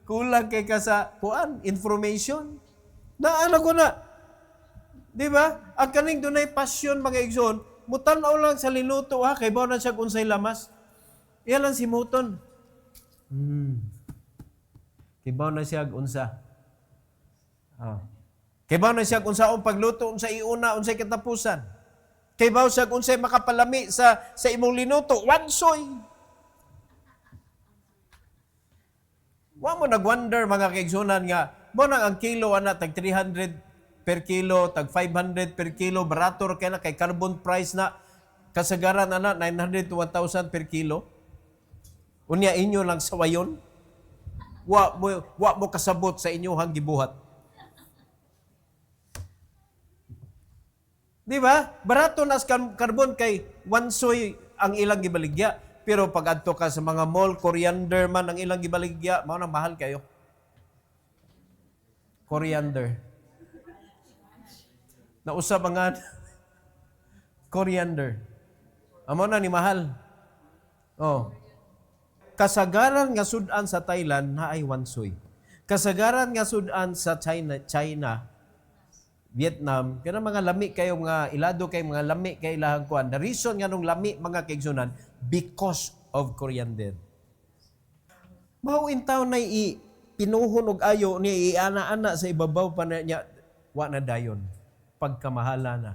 kulang kay ka sa information. Naano ko na. Di ba? Ang kaning dunay passion mga igsoon, mutanaw lang sa linuto ha, kay bawo na siya unsay lamas. Iya lang si Muton. Kibaw na siya unsa. Kibaw na siya unsaon pagluto, unsay iuna, unsay katapusan. Kibaw siya unsay makapalami sa imong linuto, wansoy. Wa mo nagwonder mga kaigsunan nga, mo nang ang kilo ana tag 300 per kilo, tag 500 per kilo, barato kay na kay carbon price na kasagaran ana 900 to 1,000 per kilo. Unya inyo lang sawayon. Wa mo kasabot sa inyohang gibuhat. Di ba? Barato na carbon kay wansoy ang ilang gibaligya. Pero pag adto ka sa mga mall, coriander man ang ilang gibaligya, mao nang mahal kayo. Coriander. Nausap ang coriander. Amo na ni mahal. Oh. Kasagaran nga sudan sa Thailand na ay wansoy. Kasagaran nga sudan sa China, Vietnam, kana mga lami kayo mga ilado kay mga lami kay ilahang kuan. The reason nga nung lami mga kaigsunan because of coriander. Mao intaw na pinuhon og ayo ni iana-ana sa ibabaw pa na niya wa na dayon pagkamahala na.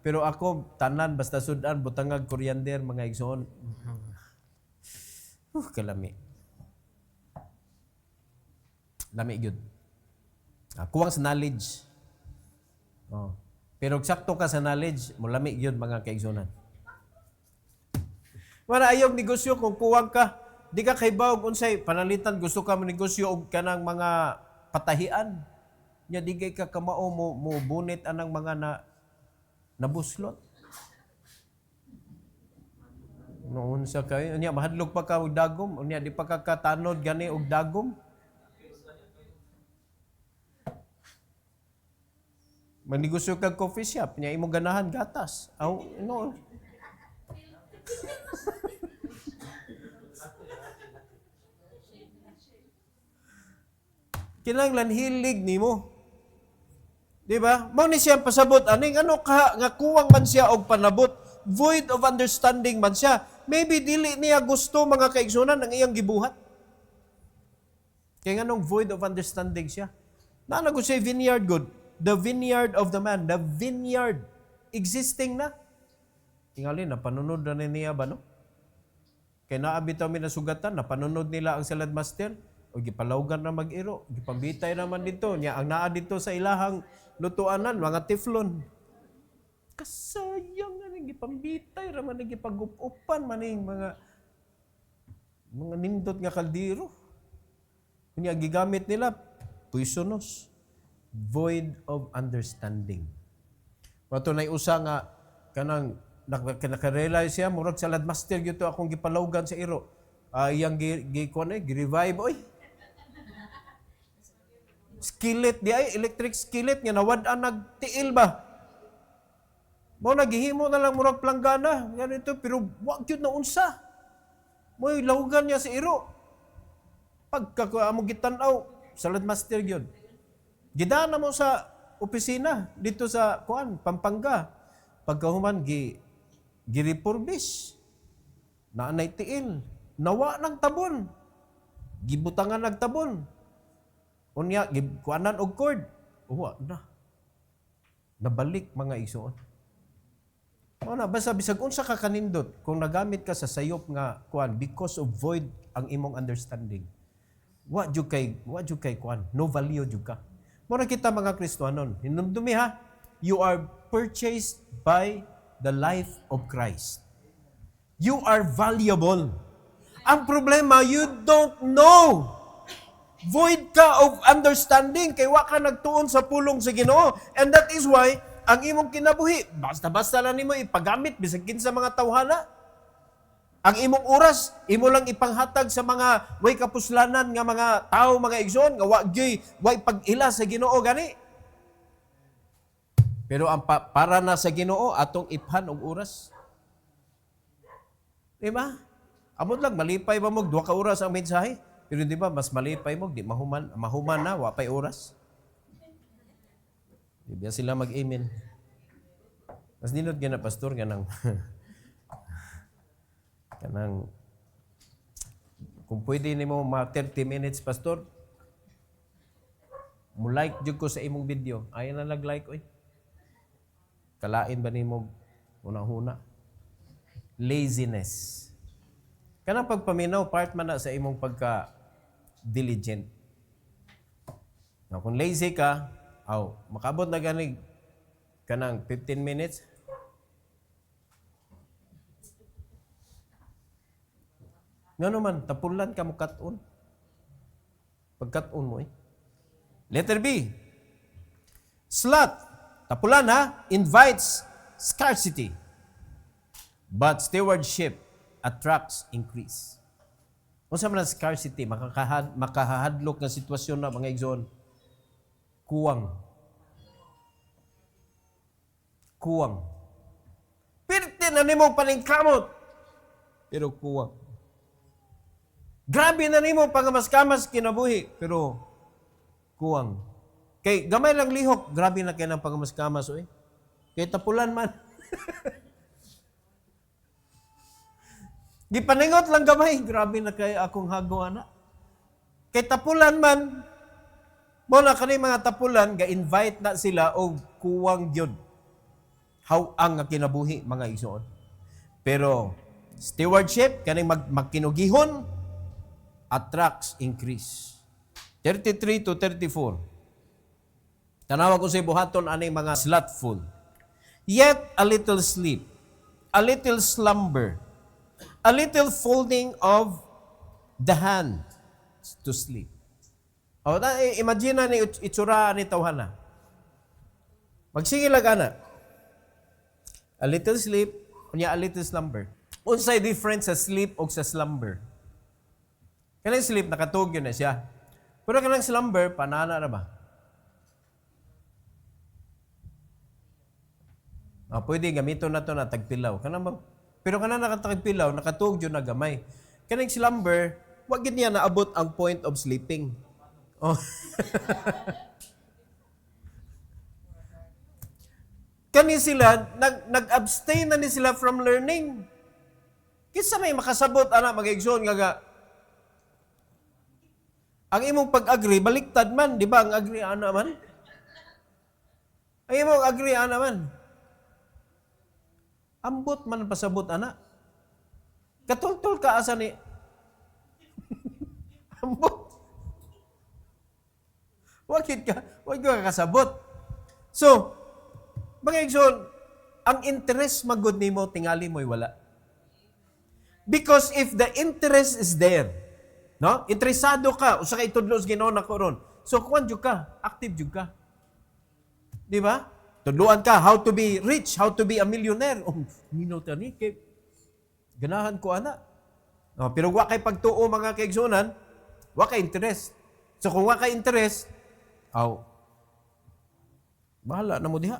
Pero ako, tanan, basta sudan, butangag coriander, mga igsoon. Kalami. Lami yun. Kuwang sa knowledge. Oh. Pero eksakto ka sa knowledge, mulami yun, mga kaigsonan. Wala ayong negosyo kung kuwang ka, di ka kaibaw unsay panalitan, gusto ka manegosyo og kanang mga patahian. Nya di ka kamao mo bunit anang mga nabuslot. Noon sa kayo, unya mahadlok pa ka og dagom, unya di pa ka katanod gani og dagom. Magnegosyo kag coffee shop, nya imo ganahan gatas. Aw, no. Kinahanglan hilig nimo. Di ba? Mao ni siya pasabot aning ano ka nga kuwang man siya og panabot, void of understanding man siya. Maybe dili niya gusto mga kaigsunan ang iyang gibuhat. Kaya nganong void of understanding siya. Naana ko siya vineyard good. The vineyard of the man, the vineyard existing na. Tingali, napanunod na niya ba, no? Kaya naabitaw mi na sugatan, napanunod nila ang salad master, o gipalawgan na mag-iro, gipambitay naman dito, niya ang naa dito sa ilahang lutuanan, mga teflon. Kasayang na gipambitay, raman gipagup-upan, maning mga nindot nga kaldero. Kunya gigamit nila, poisonous, void of understanding. Wato na usa nga, kanang nakarealize siya, murag salad master gyud to akong gipalawgan sa iro. Iyang gi-revive oy. Skillet di ay electric skillet nga nawad-an nagtiil ba. Mo nagihimo na lang murag planggana, ganito pero wa gyud na unsa. Moy lawgan niya sa iro. Pagka amo gitan-aw, salad master gyud. Gidana mo sa opisina dito sa Pampanga. Pagkahuman girepurbish. Naanay tiil. Nawa ng tabon. Gibutangan ng tabon. Unya, kuanan og cord. Uwa na. Nabalik mga igsoon. Basta bisag unsa ka kanindot kung nagamit ka sa sayop nga because of void ang imong understanding. Wa jud kay no value jud ka. Mo kita mga Kristiyanon, hinumdumi ha. You are purchased by the life of Christ. You are valuable. Ang problema, you don't know. Void ka of understanding kay wa ka nagtuon sa pulong sa Ginoo. And that is why ang imong kinabuhi basta-basta lang nimo ipagamit bisag kinsa mga tawhana. Ang imong oras imo lang ipanghatag sa mga way kapuslanan nga mga tao, mga igsoon nga way pag-ila sa Ginoo gani. Pero ang para na sa Ginoo atong iphan og oras. Di ba? Amot lang malipay ba mo 2 ka oras ang mensahe? Pero di ba mas malipay mo di mahuman na wa pay oras. Di ba sila mag-amen? Mas ninot gina pastor kanang kung pwede nimo mga 30 minutes pastor mo like jud ko sa imong video. Ayan na nag-like oy. Kalain ba nimo una-una? Laziness. Kanang pagpaminaw, part man na sa imong pagka-diligent. Now, kung lazy ka, makabot na ganig kanang 15 minutes, nga naman, tapulan ka mo kat-on. Pag-kat-on mo eh. Letter B. Sloth. Tapulan ha, invites scarcity. But stewardship attracts increase. Kung sa mga scarcity, makahahadlok ng sitwasyon na mga igsoon, kuwang. Pirte na nimong paningkamot, pero kuwang. Grabe na nimong pangamas-kamas kinabuhi, pero kuwang. Kay gamay lang lihok, grabe na kayo ng pangamas-kamas, oy. Kay tapulan man. Gipaningot lang gamay, grabe na kayo akong hagawa na. Kay tapulan man, mo na kani mga tapulan, ga-invite na sila o kuwang gyud. How ang kinabuhi, mga igsoon. Pero, stewardship, kaning magkinugihon, attracts increase. 33 to 34. Tanawa ko sa buhaton aning mga slothful. Yet a little sleep, a little slumber, a little folding of the hand to sleep. Imagine na ni itsura ni tawhana. Magsige lang ana. A little sleep, kunya a little slumber. Unsay difference sa sleep o sa slumber? Kanang sleep, nakatug yun na siya. Pero kanang slumber, panana na ba? Pwede gamiton na ito na tagpilaw. Pero kanang nakatagpilaw, nakatug yun na gamay. Kanang slumber, wag gid niya naabot ang point of sleeping. Oh. Kani sila, nag-abstain na ni sila from learning. Kinsa may makasabot, mga igsoon, nga ang imong pag-agree, baliktad man, di ba? Ang agree, man? Ang imong agree, man? Ambot man pasabot ana. Katultul ka asa ni ambot. Wag ka kasabot. So, mga igsoon, ang interest magud nimo tingali mo'y wala. Because if the interest is there, no? Interesado ka usa ka itudlo sa Ginoo nako ron. So kuan jud ka, active jud ka. Di ba? Tudloan ka how to be rich, how to be a millionaire. Oh, minaw tani kay ganahan ko ana. No, pero wa kay pagtuo mga kaigsunan, wa kay interest. So kung wa kay interest, bahala na mo diha.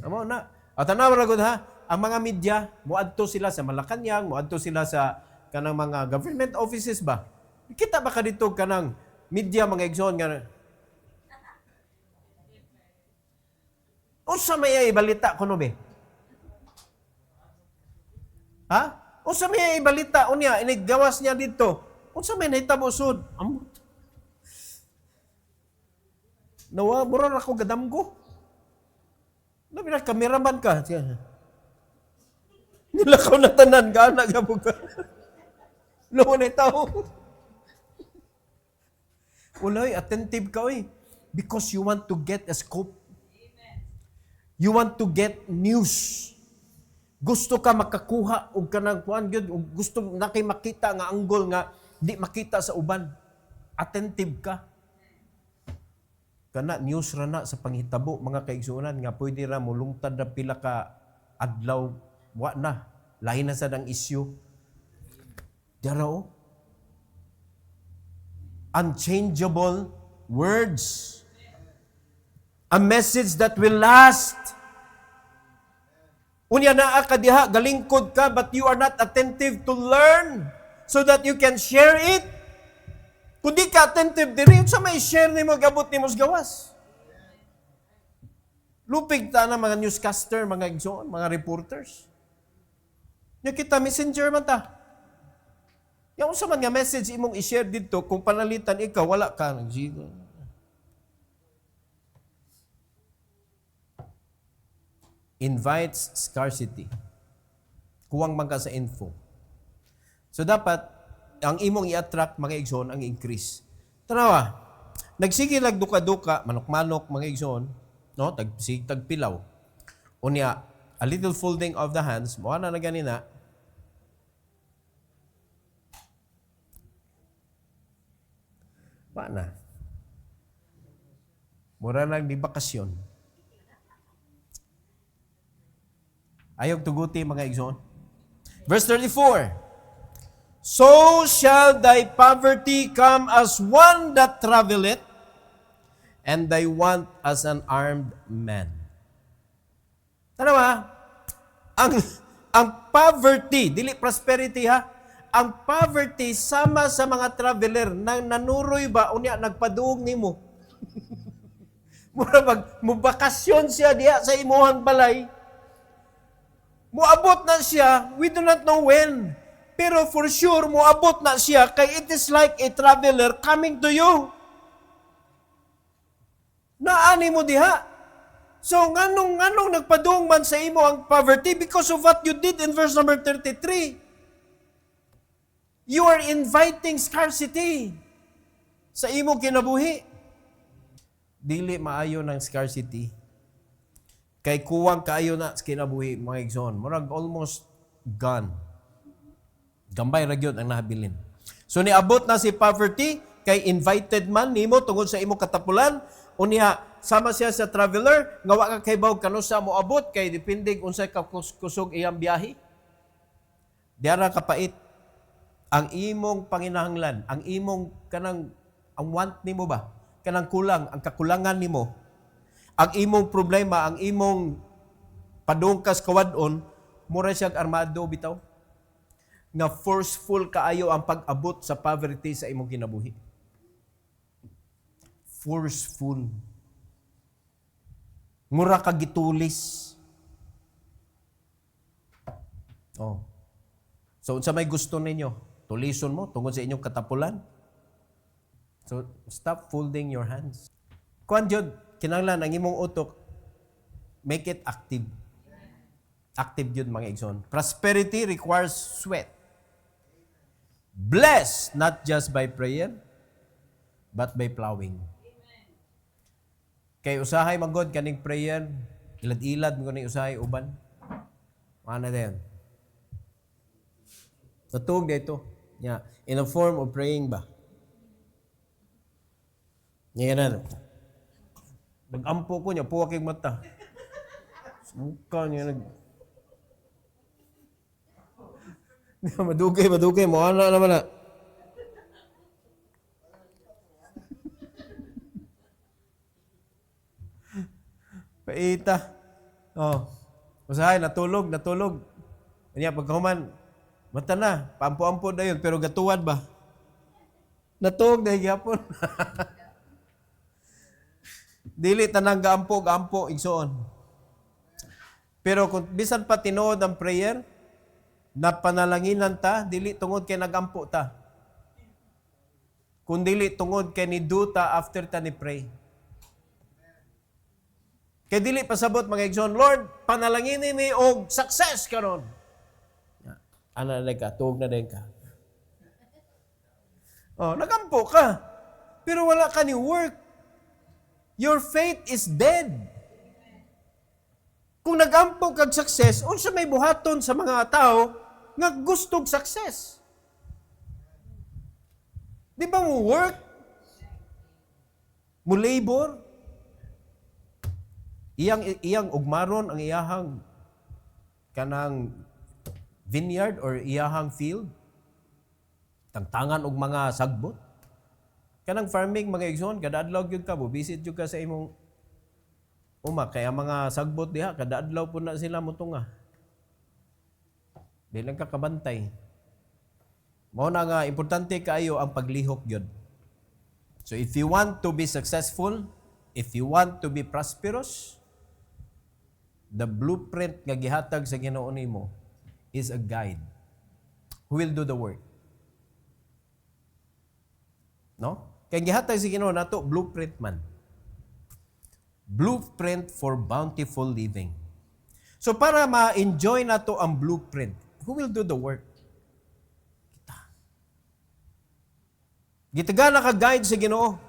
Amo na. At tanaw ra gud ha, ang mga media moadto sila sa Malacañang, moadto sila sa kanang mga government offices ba? Kita ba ka dito kanang media mga igsoon nga unsa may ibalita kuno be? Ha? Unsa may ibalita unya inigawas niya dito? Unsa may nahitabo sud? Nawa mura ra ko gadamgo. Labi na kameraman ka. Nilakaw na tanan ka na gabo ka. Lawa na tao. Ulay, attentive ka oy. Because you want to get a scoop. You want to get news. Gusto ka makakuha og kanang kuan gyud, gusto na kay makita nga angle nga di makita sa uban. Attentive ka. Kana news ra na sa panghitabo mga kaigsuonan nga pwede ra mo lungtad na pila ka adlaw wa na lahi na sad ang issue. Daro unchangeable words. A message that will last. Unya naa ka diha, galingkod ka, but you are not attentive to learn so that you can share it. Kung di ka attentive diri, sa may share nimo gabot nimo sa gawas. Lupig ta na mga newscaster, mga igsoon, mga reporters. Nya kita messenger man ta. Yung sa man nga message imong i-share dito, kung panalitan ikaw, wala ka. Invites scarcity. Kuwang man ka sa info. So dapat, ang imong i-attract mga igsoon ang increase. Tanawa, nagsige lag duka-duka, manok-manok mga igsoon, no? Tagpilaw. Unya, a little folding of the hands, mo na ganina. Pa na. Mura nang di bakasyon. Ayog tuguti mga igsoon. Verse 34. So shall thy poverty come as one that traveleth, and thy want as an armed man. Tanawa, ang poverty, dili prosperity ha, ang poverty sama sa mga traveler nang nanuroy ba unya nagpaduog nimo. Mura mubakasyon siya diha sa imuhang balay. Muabot na siya, we do not know when. Pero for sure, muabot na siya kay it is like a traveler coming to you. Naani mo diha. So, nganong nagpadung man sa imo ang poverty because of what you did in verse number 33. You are inviting scarcity sa imo kinabuhi. Dili maayo ng scarcity. Kay kuwang kaayo na sa kinabuhi, mga igsoon. Murag almost gone. Gambay ra gyud ang nahabilin. So niabot na si poverty kay invited man nimo tungod sa imo katapulan, unya sama siya sa traveler nga wa ka kay bawg kanusa mo abot kay depende unsay ka kusog iyang biyahe. Diara kapait ang imong panginahanglan, ang imong kanang ang want nimo ba? Kanang kulang, ang kakulangan nimo. Ang imong problema, ang imong padungkas kawadon, mura siyang armado bitaw. Na forceful kaayo ang pag-abot sa poverty sa imong kinabuhi. Forceful. Mura ka gitulis. Oh. So unsa may gusto ninyo? Tulison mo tungod sa inyong katapulan. So stop folding your hands. Kuan jud kinahanglan ang imong utok make it active. Active yun mga igsoon. Prosperity requires sweat. Blessed not just by prayer, but by plowing. Kay usahay magod kaning prayer, ilad-ilad mo kaning usahay uban. Ano na yan? Natug dito. Yeah. In a form of praying ba? Ngayon na. Nag-ampo ko niya, puwak yung mata. Sumuka niya nag... Madugay. Mukha na naman na. Paita. Oh. Usahay, natulog. Kanya, pagkahuman, mata na, paampo-ampo na yun, pero gatuwad ba? Natug na higapon. Dili tanang gaampo, igsoon. Pero kung bisan pa tinuod ang prayer, na panalanginan ta, dili tungod kay nagampo ta. Kung dili tungod kay ni do ta after ta ni pray. Kay dili pasabot mga igsoon, Lord, panalanginin ni og success karon. Ana na ka, tuog na din ka. Oh, nagampo ka. Pero wala ka ni work. Your faith is dead. Kung nagampo kag success, unsa may buhaton sa mga tao nga gustong success? Di ba mo work? Mo labor? Iyang ugmaron ang iyahang kanang vineyard or iyahang field? Tangtangan og mga sagbot? Kanang farming mga igsoon, kada adlaw gyud ka, bubisit gyud ka sa imong kaya mga sagbot diha, kada adlaw po na sila mutunga. Di lang kakabantay. Mao na nga, importante kaayo ang paglihok gyud. So if you want to be successful, if you want to be prosperous, the blueprint nga gihatag sa Ginoo nimo is a guide who will do the work. No? Kaya gihatag sa Ginoo nato blueprint man. Blueprint for bountiful living. So para ma-enjoy nato ang blueprint, who will do the work? Kita. Gitaga na ka-guide sa Ginoo.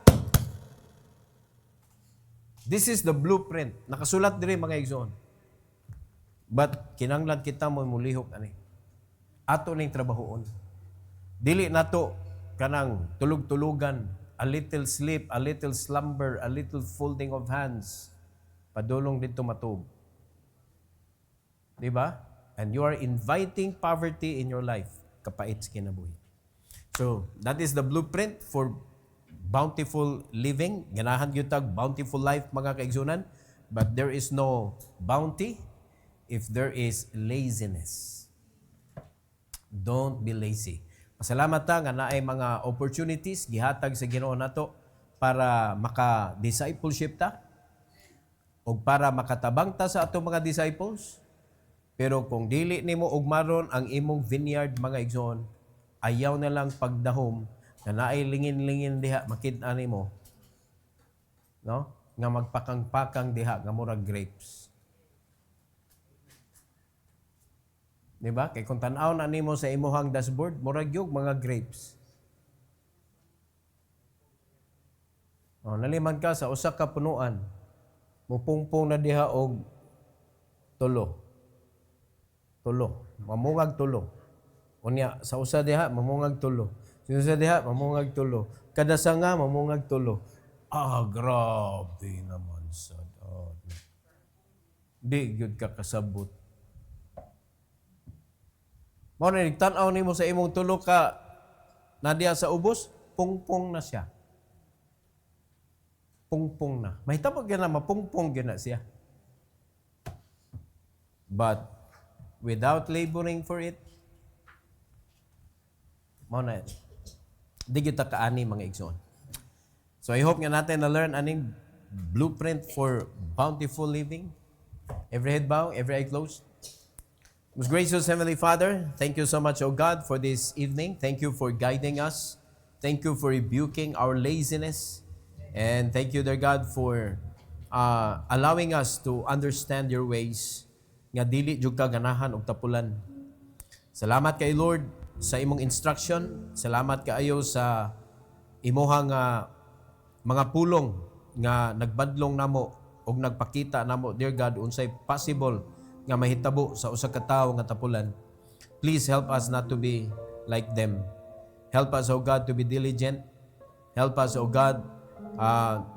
This is the blueprint. Nakasulat diri mga igsoon. But kinanglan kita mo mulihok ani. Ato ning trabahoon. Dili nato kanang tulog-tulugan, a little sleep, a little slumber, a little folding of hands, padulong dito matug. Di ba? And you are inviting poverty in your life, kapait sa kinabuhi. So, that is the blueprint for bountiful living. Ganahan gyud tag bountiful life mga kaigsunan, but there is no bounty if there is laziness. Don't be lazy. Pasalamat ta nga naay mga opportunities gihatag sa Ginoo nato para maka-discipleship ta o para makatabang ta sa atong mga disciples. Pero kung dili nimo ugmaron ang imong vineyard mga igsoon, ayaw na lang pagdahom na naay lingin-lingin diha makit-an nimo. No? Nga magpakang-pakang diha nga murag grapes. Diba? Kay kung tanaw na nimo sa imuhang dashboard, murag yung mga grapes. O, naliman ka sa usa ka punuan, mupungpong na diha og tulo. Mamungag tulo. Unya, sa usa diha, mamungag tulo. Sa usa diha, mamungag tulo. Kada sanga, mamungag tulo. Grabe naman sa di gyud ka kasabot. Mao na nagtan-aw nimo sa imong tulo ka na diya sa ubos, pungpong na siya. Pungpong na. Mahitabo gyud na mapungpong gyud na siya. But without laboring for it, mao na di gyud ta kaani mga igsoon. So I hope nga natin na learn aning blueprint for bountiful living. Every head bow, every eye closed. Most gracious Heavenly Father, thank you so much, O God, for this evening. Thank you for guiding us. Thank you for rebuking our laziness. And thank you, dear God, for allowing us to understand your ways. nga dili jud ka ganahan og tapulan. Salamat kay Lord sa imong instruction. Salamat kaayo sa imuhang mga pulong nga nagbadlong namo og nagpakita namo, dear God, unsay possible nga mahitabo sa usa ka tawo nga tapulan. Please help us not to be like them. Help us, O God, to be diligent. Help us, O God,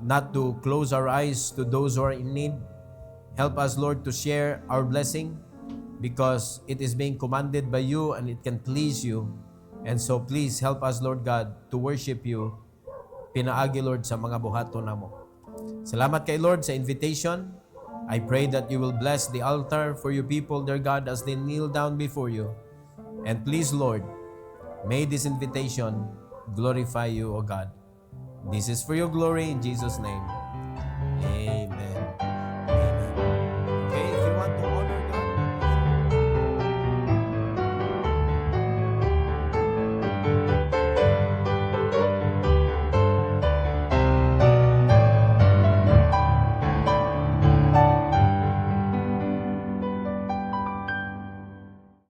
not to close our eyes to those who are in need. Help us, Lord, to share our blessing because it is being commanded by you and it can please you. And so please help us, Lord God, to worship you. Pinaagi, Lord, sa mga buhaton namo. Salamat kay Lord sa invitation. I pray that you will bless the altar for your people, dear God, as they kneel down before you. And please, Lord, may this invitation glorify you, O God. This is for your glory in Jesus' name. Amen.